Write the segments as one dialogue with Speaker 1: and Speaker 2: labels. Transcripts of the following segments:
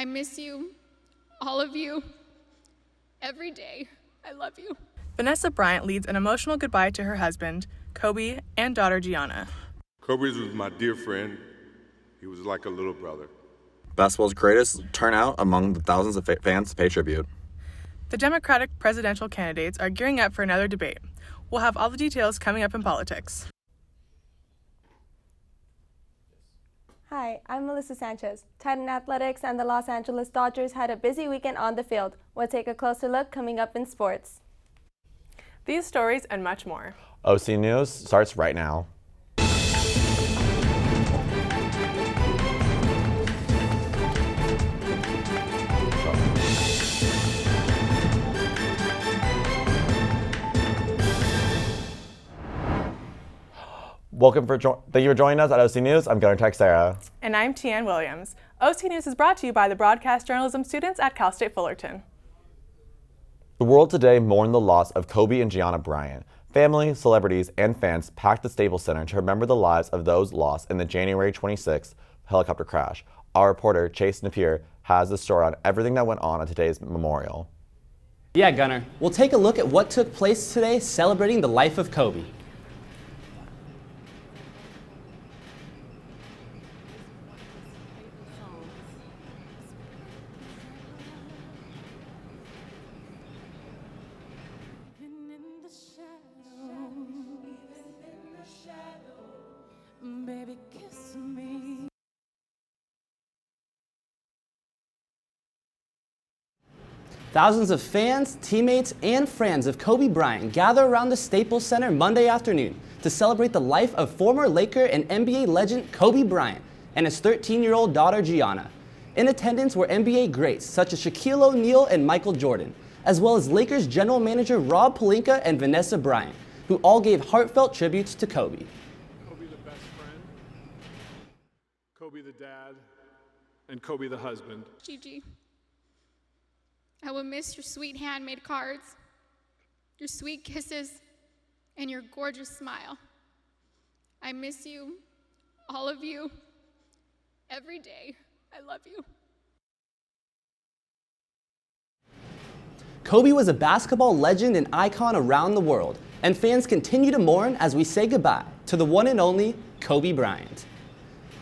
Speaker 1: I miss you, all of you, every day. I love you.
Speaker 2: Vanessa Bryant leads an emotional goodbye to her husband, Kobe, and daughter, Gianna.
Speaker 3: Kobe was my dear friend. He was like a little brother.
Speaker 4: Basketball's greatest turnout among the thousands of fans to pay tribute.
Speaker 2: The Democratic presidential candidates are gearing up for another debate. We'll have all the details coming up in politics.
Speaker 5: Hi, I'm Melissa Sanchez. Titan Athletics and the Los Angeles Dodgers had a busy weekend on the field. We'll take a closer look coming up in sports.
Speaker 2: These stories and much more.
Speaker 4: OC News starts right now. Thank you for joining us at OC News. I'm Gunnar Texera.
Speaker 2: And I'm Tian Williams. OC News is brought to you by the broadcast journalism students at Cal State Fullerton.
Speaker 4: The world today mourned the loss of Kobe and Gianna Bryant. Family, celebrities, and fans packed the Staples Center to remember the lives of those lost in the January 26th helicopter crash. Our reporter, Chase Napier, has the story on everything that went on at today's memorial.
Speaker 6: Yeah, Gunnar. We'll take a look at what took place today celebrating the life of Kobe.
Speaker 7: Baby, kiss me.
Speaker 6: Thousands of fans, teammates, and friends of Kobe Bryant gather around the Staples Center Monday afternoon to celebrate the life of former Laker and NBA legend Kobe Bryant and his 13-year-old daughter Gianna. In attendance were NBA greats such as Shaquille O'Neal and Michael Jordan, as well as Lakers general manager Rob Pelinka and Vanessa Bryant, who all gave heartfelt tributes to Kobe.
Speaker 8: Kobe the dad, and Kobe the husband.
Speaker 1: Gigi, I will miss your sweet handmade cards, your sweet kisses, and your gorgeous smile. I miss you, all of you, every day. I love you.
Speaker 6: Kobe was a basketball legend and icon around the world, and fans continue to mourn as we say goodbye to the one and only Kobe Bryant.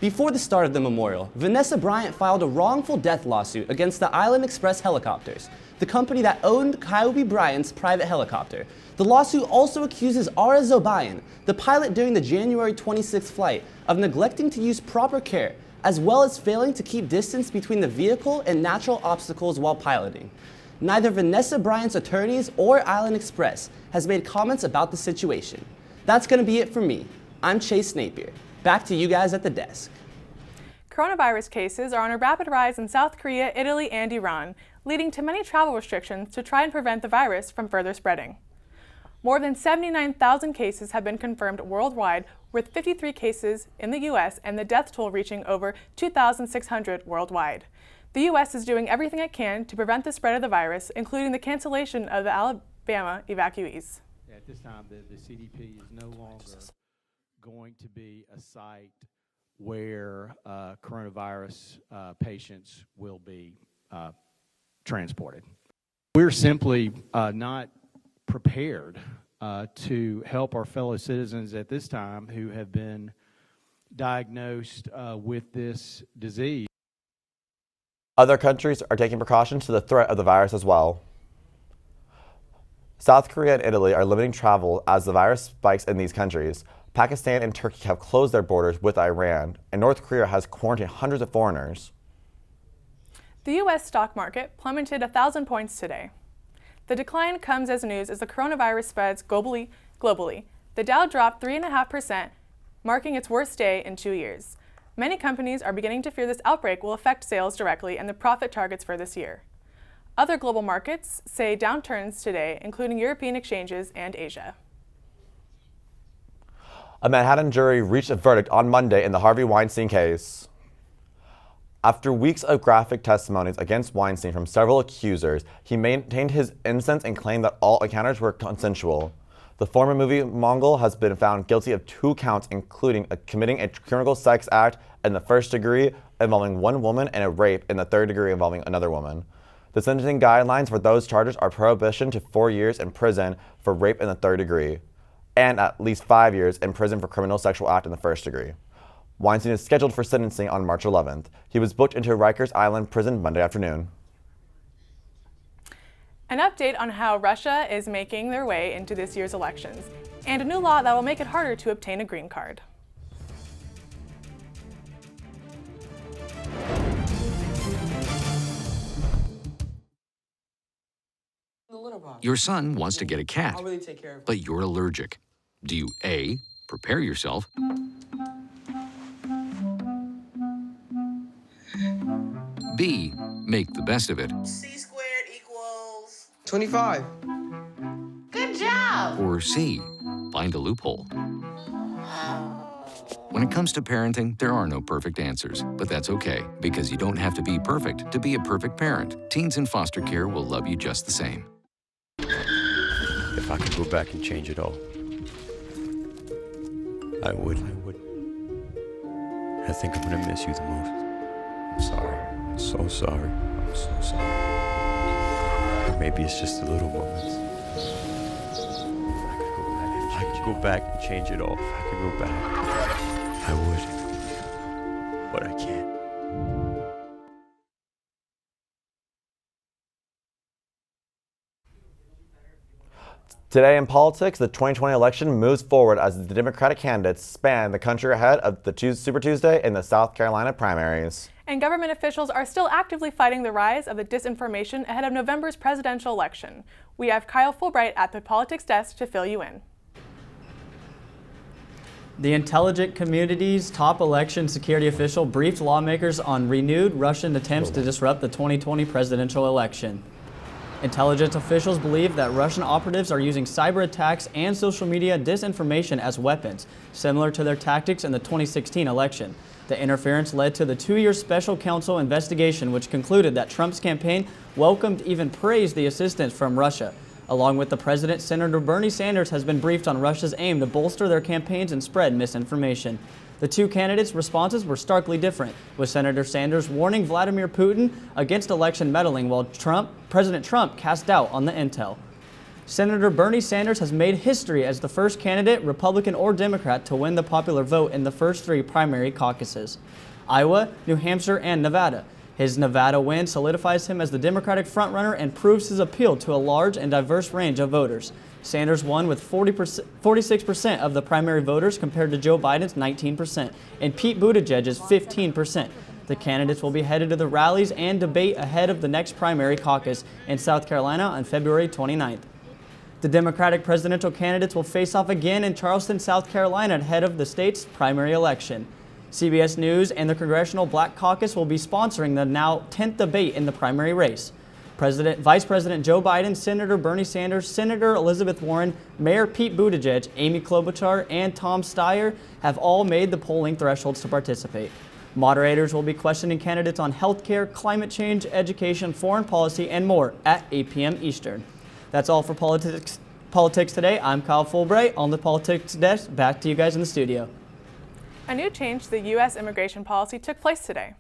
Speaker 6: Before the start of the memorial, Vanessa Bryant filed a wrongful death lawsuit against the Island Express Helicopters, the company that owned Kobe Bryant's private helicopter. The lawsuit also accuses Ara Zobayan, the pilot during the January 26th flight, of neglecting to use proper care, as well as failing to keep distance between the vehicle and natural obstacles while piloting. Neither Vanessa Bryant's attorneys or Island Express has made comments about the situation. That's going to be it for me. I'm Chase Napier. Back to you guys at the desk.
Speaker 2: Coronavirus cases are on a rapid rise in South Korea, Italy, and Iran, leading to many travel restrictions to try and prevent the virus from further spreading. More than 79,000 cases have been confirmed worldwide, with 53 cases in the U.S. and the death toll reaching over 2,600 worldwide. The U.S. is doing everything it can to prevent the spread of the virus, including the cancellation of the Alabama evacuees.
Speaker 9: At this time, the CDP is no longer going to be a site where coronavirus patients will be transported. We're simply not prepared to help our fellow citizens at this time who have been diagnosed with this disease.
Speaker 4: Other countries are taking precautions to the threat of the virus as well. South Korea and Italy are limiting travel as the virus spikes in these countries. Pakistan and Turkey have closed their borders with Iran, and North Korea has quarantined hundreds of foreigners.
Speaker 2: The U.S. stock market plummeted 1,000 points today. The decline comes as news as the coronavirus spreads globally. The Dow dropped 3.5%, marking its worst day in 2 years. Many companies are beginning to fear this outbreak will affect sales directly and the profit targets for this year. Other global markets say downturns today, including European exchanges and Asia.
Speaker 4: A Manhattan jury reached a verdict on Monday in the Harvey Weinstein case. After weeks of graphic testimonies against Weinstein from several accusers, he maintained his innocence and claimed that all encounters were consensual. The former movie Mongol has been found guilty of 2 counts, including committing a criminal sex act in the first degree involving one woman and a rape in the third degree involving another woman. The sentencing guidelines for those charges are prohibition to 4 years in prison for rape in the third degree and at least 5 years in prison for criminal sexual act in the first degree. Weinstein is scheduled for sentencing on March 11th. He was booked into Rikers Island prison Monday afternoon.
Speaker 2: An update on how Russia is making their way into this year's elections, and a new law that will make it harder to obtain a green card.
Speaker 10: Your son wants to get a cat, but you're allergic. Do you A, prepare yourself, B, make the best of it,
Speaker 7: C squared equals
Speaker 11: 25.
Speaker 7: Good job.
Speaker 10: or C, find a loophole? When it comes to parenting, there are no perfect answers, but that's okay, because you don't have to be perfect to be a perfect parent. Teens in foster care will love you just the same.
Speaker 12: If I could go back and change it all, I would. I think I'm gonna miss you the most. I'm sorry. I'm so sorry. I'm so sorry. Maybe it's just the little moments. If I could go back and change it all, if I could go back, I would. But I can't.
Speaker 4: Today in politics, the 2020 election moves forward as the Democratic candidates span the country ahead of the Super Tuesday in the South Carolina primaries.
Speaker 2: And government officials are still actively fighting the rise of the disinformation ahead of November's presidential election. We have Kyle Fulbright at the politics desk to fill you in.
Speaker 13: The intelligence community's top election security official briefed lawmakers on renewed Russian attempts to disrupt the 2020 presidential election. Intelligence officials believe that Russian operatives are using cyber attacks and social media disinformation as weapons, similar to their tactics in the 2016 election. The interference led to the 2-year special counsel investigation, which concluded that Trump's campaign welcomed, even praised, the assistance from Russia. Along with the president, Senator Bernie Sanders has been briefed on Russia's aim to bolster their campaigns and spread misinformation. The two candidates' responses were starkly different, with Senator Sanders warning Vladimir Putin against election meddling, while President Trump cast doubt on the intel. Senator Bernie Sanders has made history as the first candidate, Republican or Democrat, to win the popular vote in the first 3 primary caucuses: Iowa, New Hampshire, and Nevada. His Nevada win solidifies him as the Democratic frontrunner and proves his appeal to a large and diverse range of voters. Sanders won with 46% of the primary voters compared to Joe Biden's 19% and Pete Buttigieg's 15%. The candidates will be headed to the rallies and debate ahead of the next primary caucus in South Carolina on February 29th. The Democratic presidential candidates will face off again in Charleston, South Carolina ahead of the state's primary election. CBS News and the Congressional Black Caucus will be sponsoring the now 10th debate in the primary race. Vice President Joe Biden, Senator Bernie Sanders, Senator Elizabeth Warren, Mayor Pete Buttigieg, Amy Klobuchar, and Tom Steyer have all made the polling thresholds to participate. Moderators will be questioning candidates on healthcare, climate change, education, foreign policy, and more at 8 p.m. Eastern. That's all for politics today. I'm Kyle Fulbright on the politics desk. Back to you guys in the studio.
Speaker 2: A new change to the U.S. immigration policy took place today.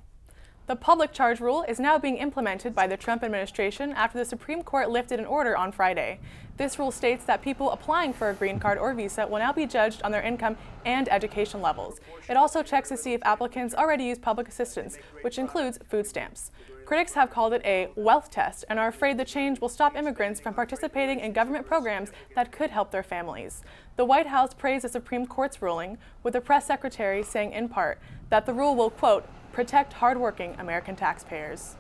Speaker 2: The public charge rule is now being implemented by the Trump administration after the Supreme Court lifted an order on Friday. This rule states that people applying for a green card or visa will now be judged on their income and education levels. It also checks to see if applicants already use public assistance, which includes food stamps. Critics have called it a wealth test and are afraid the change will stop immigrants from participating in government programs that could help their families. The White House praised the Supreme Court's ruling, with the press secretary saying in part that the rule will, quote, protect hardworking American taxpayers.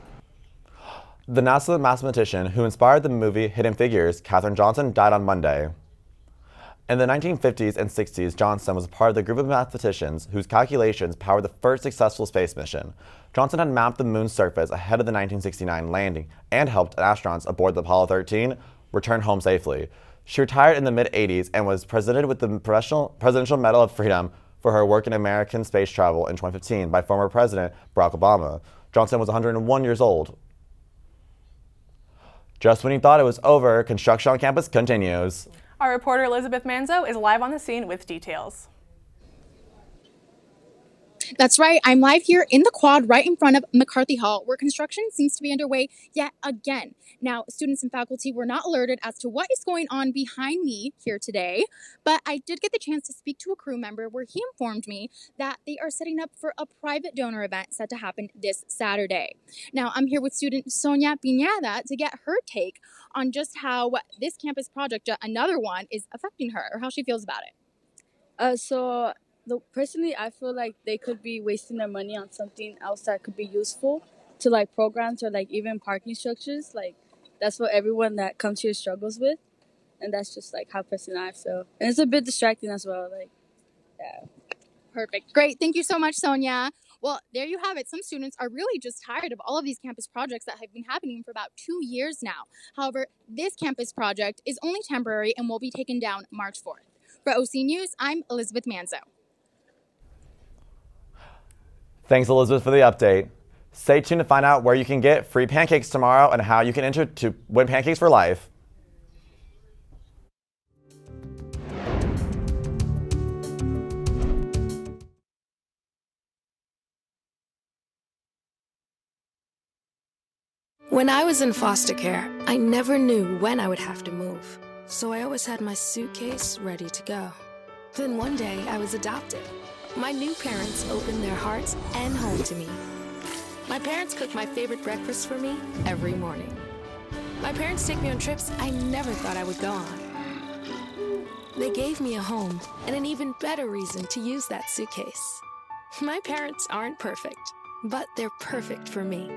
Speaker 4: The NASA mathematician who inspired the movie Hidden Figures, Katherine Johnson, died on Monday. In the 1950s and 60s, Johnson was part of the group of mathematicians whose calculations powered the first successful space mission. Johnson had mapped the moon's surface ahead of the 1969 landing and helped astronauts aboard the Apollo 13 return home safely. She retired in the mid-80s and was presented with the Presidential Medal of Freedom for her work in American space travel in 2015 by former President Barack Obama. Johnson was 101 years old. Just when you thought it was over, construction on campus continues.
Speaker 2: Our reporter Elizabeth Manzo is live on the scene with details.
Speaker 11: That's right. I'm live here in the quad right in front of McCarthy Hall, where construction seems to be underway yet again. Now, students and faculty were not alerted as to what is going on behind me here today, but I did get the chance to speak to a crew member where he informed me that they are setting up for a private donor event set to happen this Saturday. Now, I'm here with student Sonia Piñada to get her take on just how this campus project, another one, is affecting her, or how she feels about it.
Speaker 14: Personally, I feel like they could be wasting their money on something else that could be useful to like programs or like even parking structures. Like that's what everyone that comes here struggles with, and that's just like how personally I feel. And it's a bit distracting as well. Like, yeah.
Speaker 11: Perfect. Great. Thank you so much, Sonia. Well, there you have it. Some students are really just tired of all of these campus projects that have been happening for about 2 years now. However, this campus project is only temporary and will be taken down March 4th. For OC News, I'm Elizabeth Manzo.
Speaker 4: Thanks, Elizabeth, for the update. Stay tuned to find out where you can get free pancakes tomorrow and how you can enter to win pancakes for life.
Speaker 15: When I was in foster care, I never knew when I would have to move, so I always had my suitcase ready to go. Then one day, I was adopted. My new parents opened their hearts and home to me. My parents cook my favorite breakfast for me every morning. My parents take me on trips I never thought I would go on. They gave me a home and an even better reason to use that suitcase. My parents aren't perfect, but they're perfect for me.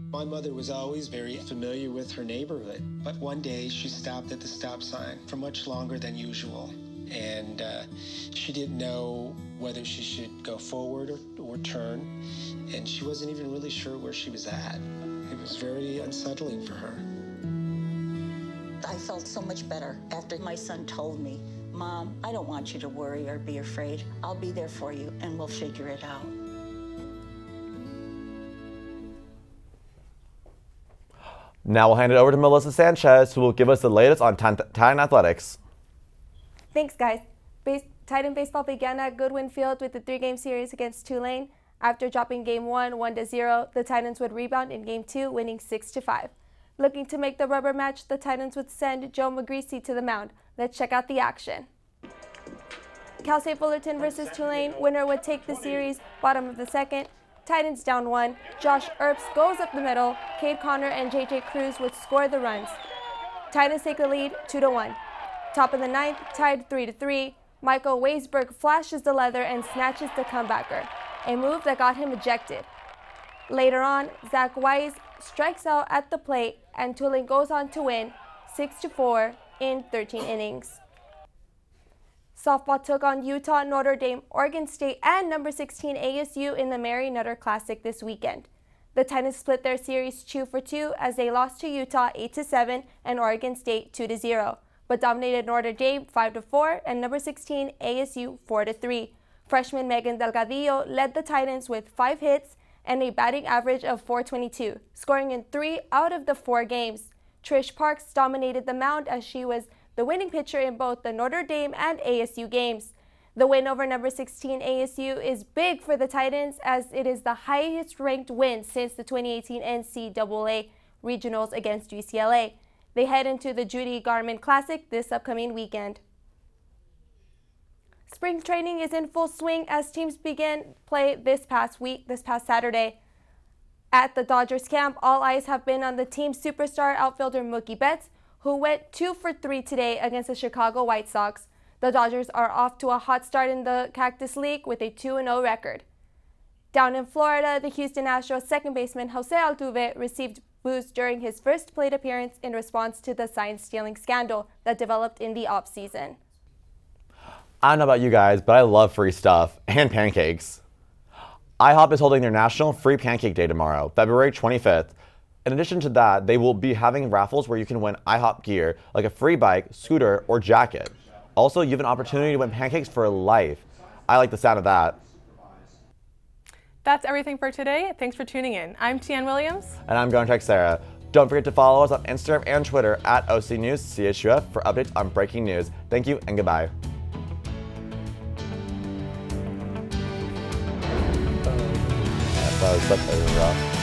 Speaker 16: My mother was always very familiar with her neighborhood, but one day she stopped at the stop sign for much longer than usual. And she didn't know whether she should go forward or turn, and she wasn't even really sure where she was at. It was very unsettling for her.
Speaker 17: I felt so much better after my son told me, "Mom, I don't want you to worry or be afraid. I'll be there for you, and we'll figure it out."
Speaker 4: Now we'll hand it over to Melissa Sanchez, who will give us the latest on Titan Athletics.
Speaker 5: Thanks, guys. Titan baseball began at Goodwin Field with the 3-game series against Tulane. After dropping Game 1 1-0, the Titans would rebound in Game 2, winning 6-5. Looking to make the rubber match, the Titans would send Joe McGreasy to the mound. Let's check out the action. Cal State Fullerton versus Tulane. Winner would take the series, bottom of the second. Titans down 1. Josh Earps goes up the middle. Cade Connor and J.J. Cruz would score the runs. Titans take the lead 2-1. Top of the 9th, tied 3-3. Michael Weisberg flashes the leather and snatches the comebacker, a move that got him ejected. Later on, Zach Wise strikes out at the plate, and Tulane goes on to win 6-4 in 13 innings. Softball took on Utah, Notre Dame, Oregon State, and number 16 ASU in the Mary Nutter Classic this weekend. The Titans split their series 2-2 as they lost to Utah 8-7 and Oregon State 2-0. But dominated Notre Dame 5-4 and number 16 ASU 4-3. Freshman Megan Delgadillo led the Titans with 5 hits and a batting average of .422, scoring in 3 out of the 4 games. Trish Parks dominated the mound as she was the winning pitcher in both the Notre Dame and ASU games. The win over number 16 ASU is big for the Titans as it is the highest ranked win since the 2018 NCAA regionals against UCLA. They head into the Judy Garment Classic this upcoming weekend. Spring training is in full swing as teams begin play this past Saturday. At the Dodgers camp, all eyes have been on the team's superstar outfielder Mookie Betts, who went 2 for 3 today against the Chicago White Sox. The Dodgers are off to a hot start in the Cactus League with a 2-0 record. Down in Florida, the Houston Astros second baseman Jose Altuve received boos during his first plate appearance in response to the sign-stealing scandal that developed in the offseason.
Speaker 4: I don't know about you guys, but I love free stuff and pancakes. IHOP is holding their National Free Pancake Day tomorrow, February 25th. In addition to that, they will be having raffles where you can win IHOP gear like a free bike, scooter, or jacket. Also, you have an opportunity to win pancakes for life. I like the sound of that.
Speaker 2: That's everything for today. Thanks for tuning in. I'm Tian Williams.
Speaker 4: And I'm going to check Sarah. Don't forget to follow us on Instagram and Twitter at OC News CSUF for updates on breaking news. Thank you and goodbye. That was such a rough.